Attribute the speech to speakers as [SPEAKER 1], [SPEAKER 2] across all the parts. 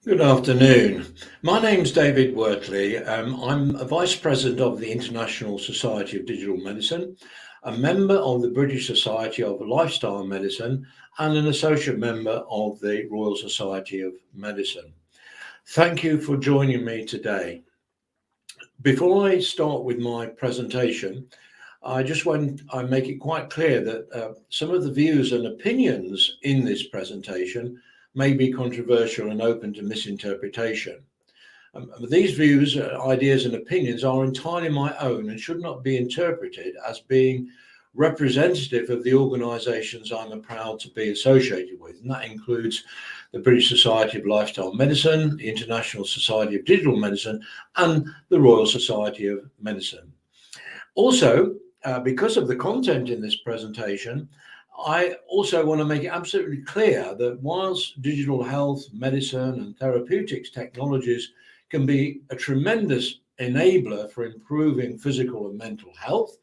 [SPEAKER 1] Good afternoon. My name's David Wortley. I'm a Vice President of the International Society of Digital Medicine, a member of the British Society of Lifestyle Medicine, and an associate member of the Royal Society of Medicine. Thank you for joining me today. Before I start with my presentation, I make it quite clear that some of the views and opinions in this presentation may be controversial and open to misinterpretation. These views, ideas, and opinions are entirely my own and should not be interpreted as being representative of the organisations I'm proud to be associated with, and that includes the British Society of Lifestyle Medicine, the International Society of Digital Medicine, and the Royal Society of Medicine. Also, because of the content in this presentation, I also want to make it absolutely clear that whilst digital health, medicine, and therapeutics technologies can be a tremendous enabler for improving physical and mental health,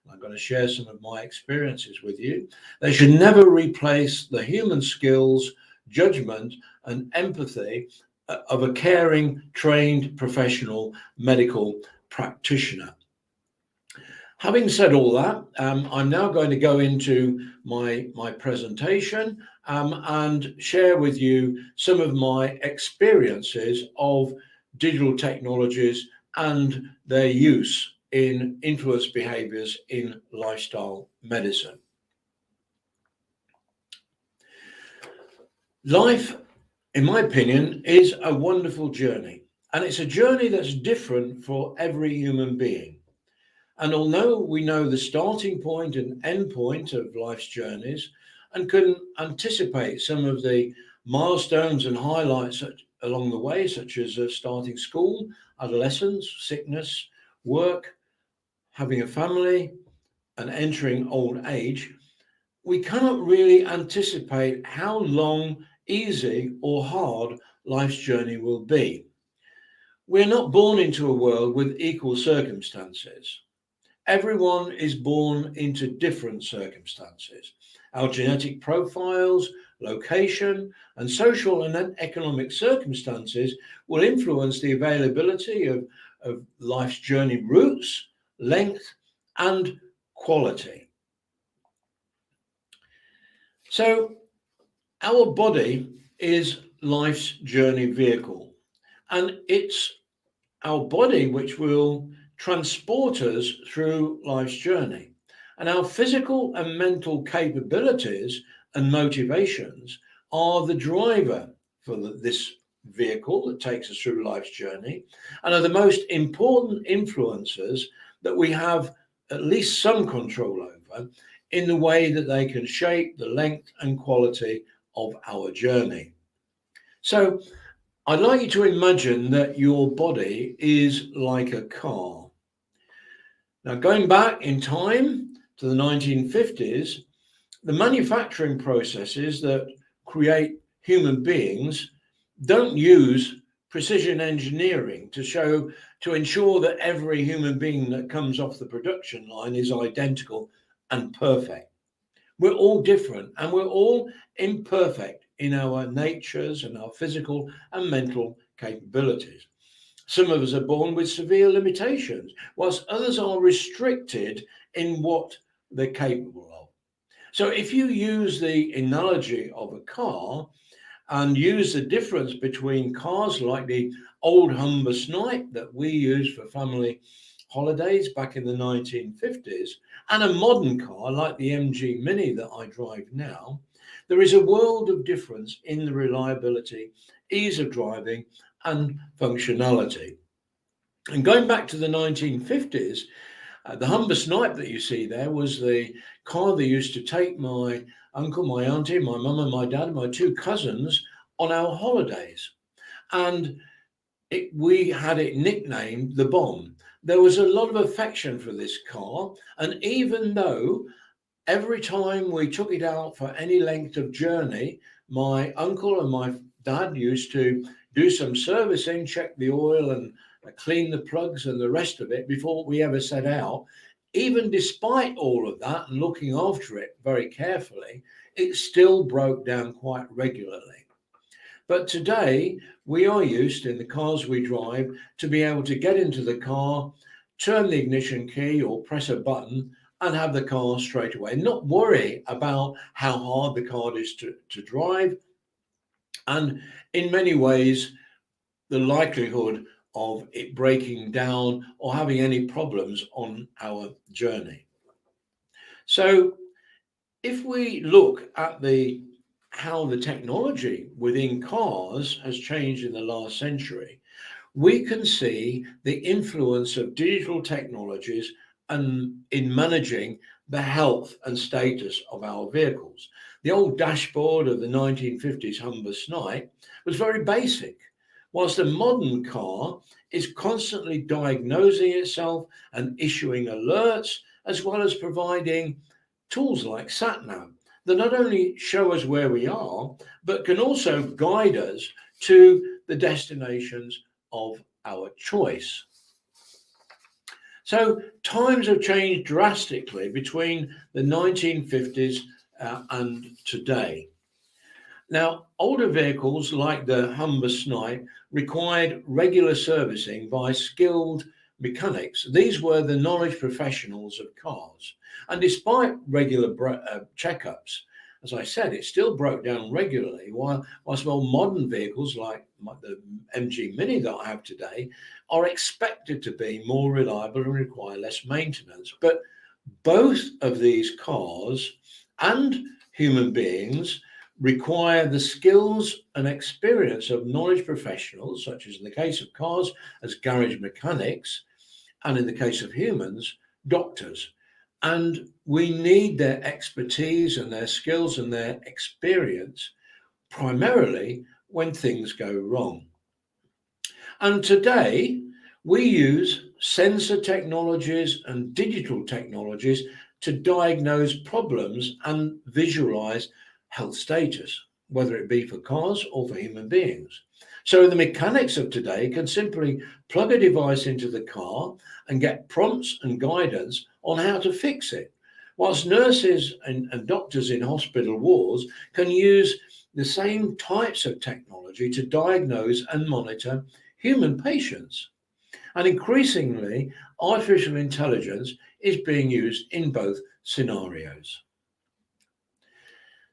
[SPEAKER 1] I'm going to share some of my experiences with you, they should never replace the human skills, judgment, and empathy of a caring, trained professional medical practitioner. Having said all that, I'm now going to go into my presentation and share with you some of my experiences of digital technologies and their use in influence behaviours in lifestyle medicine. Life, in my opinion, is a wonderful journey, and it's a journey that's different for every human being. And although we know the starting point and end point of life's journeys and can anticipate some of the milestones and highlights along the way, such as starting school, adolescence, sickness, work, having a family, and entering old age, we cannot really anticipate how long, easy, or hard life's journey will be. We're not born into a world with equal circumstances. Everyone is born into different circumstances. Our genetic profiles, location, and social and economic circumstances will influence the availability of life's journey routes, length, and quality. So, our body is life's journey vehicle, and it's our body which will transport us through life's journey. And our physical and mental capabilities and motivations are the driver for this vehicle that takes us through life's journey and are the most important influences that we have at least some control over in the way that they can shape the length and quality of our journey. So I'd like you to imagine that your body is like a car. Now, going back in time to the 1950s, the manufacturing processes that create human beings don't use precision engineering to ensure that every human being that comes off the production line is identical and perfect. We're all different and we're all imperfect in our natures and our physical and mental capabilities. Some of us are born with severe limitations, whilst others are restricted in what they're capable of. So if you use the analogy of a car and use the difference between cars like the old Humber Snipe that we used for family holidays back in the 1950s and a modern car like the MG Mini that I drive now, there is a world of difference in the reliability, ease of driving, and functionality. And going back to the 1950s, the Humber Snipe that you see there was the car that used to take my uncle, my auntie, my mum and my dad, my two cousins on our holidays. And we had it nicknamed the Bomb. There was a lot of affection for this car. And even though every time we took it out for any length of journey, my uncle and my dad used to do some servicing, check the oil and clean the plugs and the rest of it before we ever set out. Even despite all of that and looking after it very carefully, it still broke down quite regularly. But today, we are used in the cars we drive to be able to get into the car, turn the ignition key or press a button and have the car straight away, not worry about how hard the car is to drive. And in many ways, the likelihood of it breaking down or having any problems on our journey. So if we look at how the technology within cars has changed in the last century, we can see the influence of digital technologies and in managing the health and status of our vehicles. The old dashboard of the 1950s Humber Snipe was very basic, whilst a modern car is constantly diagnosing itself and issuing alerts, as well as providing tools like Satnav that not only show us where we are, but can also guide us to the destinations of our choice. So times have changed drastically between the 1950s and today. Now, older vehicles like the Humber Snipe required regular servicing by skilled mechanics. These were the knowledge professionals of cars. And despite regular checkups, as I said, it still broke down regularly, whilst more modern vehicles like the MG Mini that I have today are expected to be more reliable and require less maintenance. But both of these cars and human beings require the skills and experience of knowledge professionals, such as in the case of cars, as garage mechanics, and in the case of humans, doctors. And we need their expertise and their skills and their experience primarily when things go wrong. And today we use sensor technologies and digital technologies to diagnose problems and visualize health status, whether it be for cars or for human beings. So the mechanics of today can simply plug a device into the car and get prompts and guidance on how to fix it, whilst nurses and doctors in hospital wards can use the same types of technology to diagnose and monitor human patients. And increasingly, artificial intelligence is being used in both scenarios.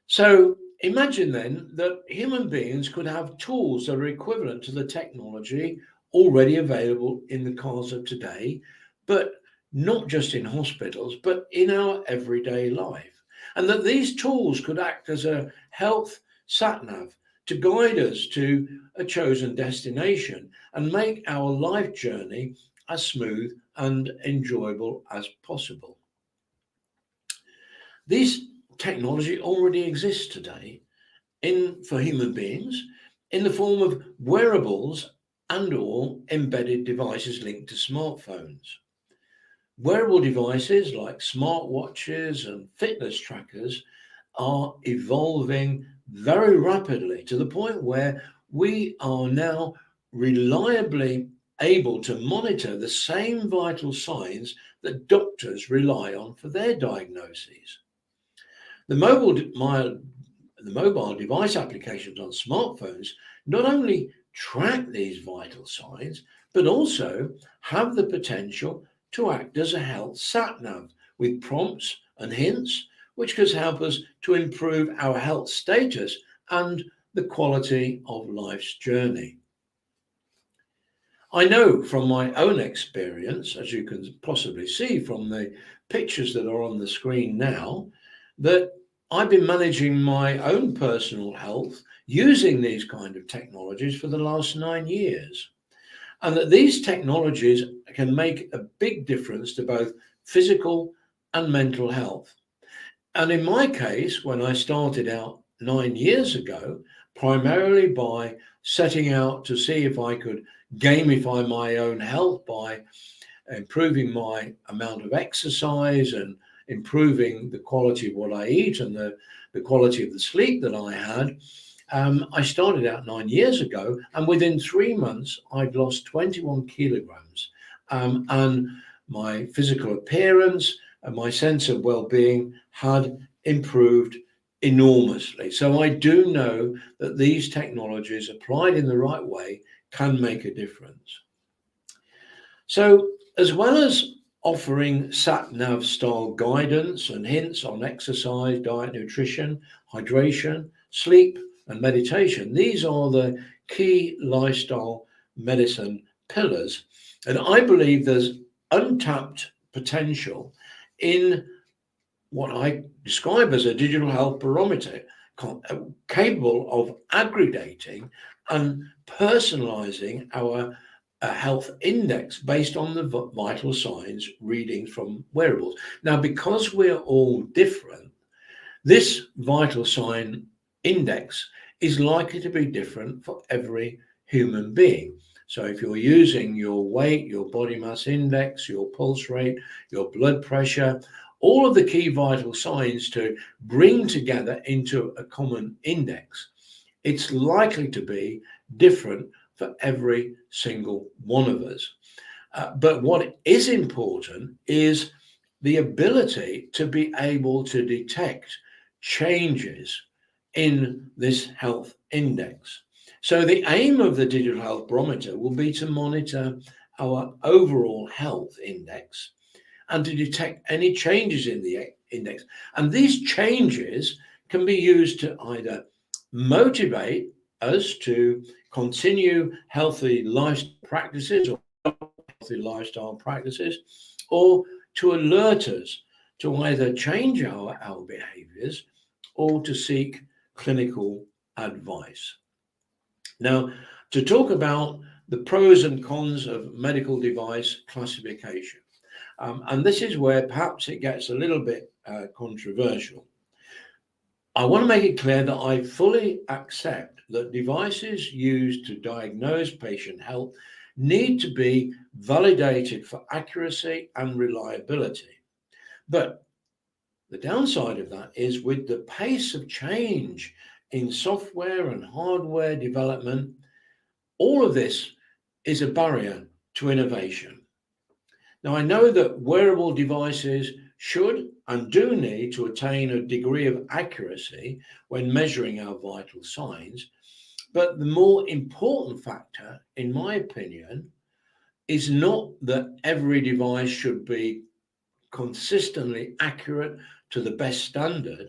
[SPEAKER 1] So imagine then that human beings could have tools that are equivalent to the technology already available in the cars of today, but not just in hospitals, but in our everyday life. And that these tools could act as a health Satnav to guide us to a chosen destination and make our life journey as smooth and enjoyable as possible. These technology already exists today for human beings in the form of wearables and or embedded devices linked to smartphones. Wearable devices like smartwatches and fitness trackers are evolving very rapidly to the point where we are now reliably able to monitor the same vital signs that doctors rely on for their diagnoses. The mobile device applications on smartphones not only track these vital signs, but also have the potential to act as a health Satnav with prompts and hints, which can help us to improve our health status and the quality of life's journey. I know from my own experience, as you can possibly see from the pictures that are on the screen now, that I've been managing my own personal health using these kind of technologies for the last 9 years. And that these technologies can make a big difference to both physical and mental health. And in my case, when I started out 9 years ago, primarily by setting out to see if I could gamify my own health by improving my amount of exercise and improving the quality of what I eat and the quality of the sleep that I had. I started out 9 years ago, and within 3 months, I'd lost 21 kilograms. And my physical appearance and my sense of well-being had improved enormously. So I do know that these technologies applied in the right way can make a difference. So as well as offering Satnav style guidance and hints on exercise, diet, nutrition, hydration, sleep, and meditation, these are the key lifestyle medicine pillars. And I believe there's untapped potential in what I describe as a digital health barometer, capable of aggregating and personalizing our health index based on the vital signs readings from wearables. Now, because we're all different, this vital sign index is likely to be different for every human being. So if you're using your weight, your body mass index, your pulse rate, your blood pressure, all of the key vital signs to bring together into a common index, it's likely to be different for every single one of us. But what is important is the ability to be able to detect changes in this health index. So the aim of the digital health barometer will be to monitor our overall health index and to detect any changes in the index. And these changes can be used to either motivate us to continue healthy lifestyle practices or healthy lifestyle practices, or to alert us to either change our behaviors or to seek clinical advice. Now, to talk about the pros and cons of medical device classification. And this is where perhaps it gets a little bit controversial. I want to make it clear that I fully accept that devices used to diagnose patient health need to be validated for accuracy and reliability. But the downside of that is, with the pace of change in software and hardware development, all of this is a barrier to innovation. Now, I know that wearable devices should and do need to attain a degree of accuracy when measuring our vital signs, but the more important factor, in my opinion, is not that every device should be consistently accurate to the best standard,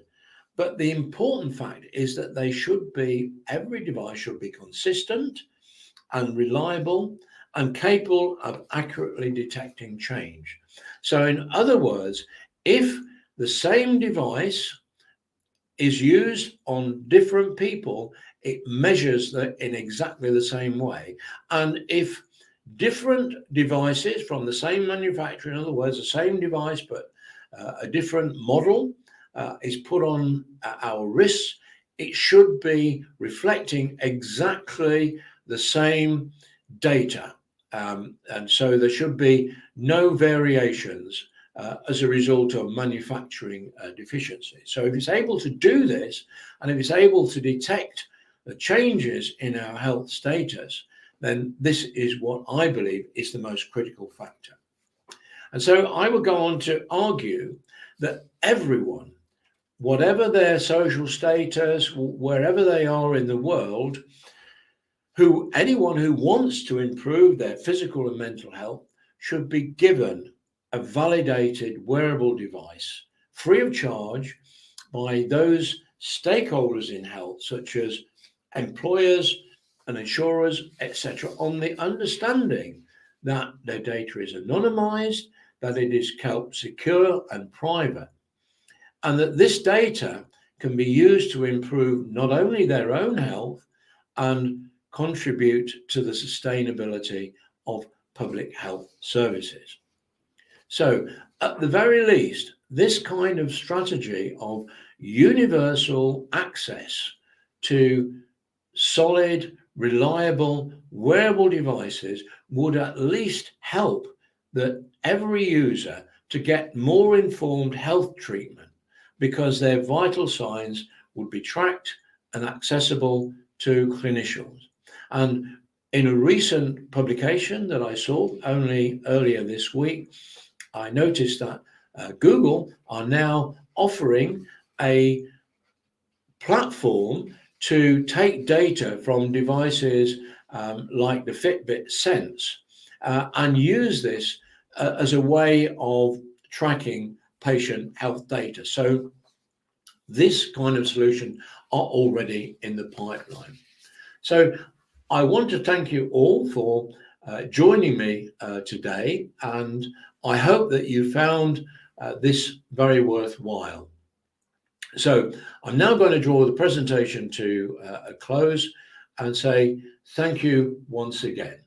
[SPEAKER 1] but the important fact is that every device should be consistent and reliable and capable of accurately detecting change. So in other words, if the same device is used on different people, it measures that in exactly the same way. And if different devices from the same manufacturer, in other words, the same device but a different model is put on our wrists, it should be reflecting exactly the same data. And so there should be no variations as a result of manufacturing deficiency. So if it's able to do this, and if it's able to detect the changes in our health status, then this is what I believe is the most critical factor. And so I will go on to argue that everyone, whatever their social status, wherever they are in the world, anyone who wants to improve their physical and mental health should be given a validated wearable device free of charge by those stakeholders in health, such as employers and insurers, etc., on the understanding that their data is anonymized, that it is kept secure and private, and that this data can be used to improve not only their own health and contribute to the sustainability of public health services. So, at the very least, this kind of strategy of universal access to solid, reliable, wearable devices would at least help every user to get more informed health treatment, because their vital signs would be tracked and accessible to clinicians. And in a recent publication that I saw only earlier this week, I noticed that Google are now offering a platform to take data from devices like the Fitbit Sense and use this as a way of tracking patient health data. So this kind of solution are already in the pipeline. So I want to thank you all for joining me today, and I hope that you found this very worthwhile. So I'm now going to draw the presentation to a close and say thank you once again.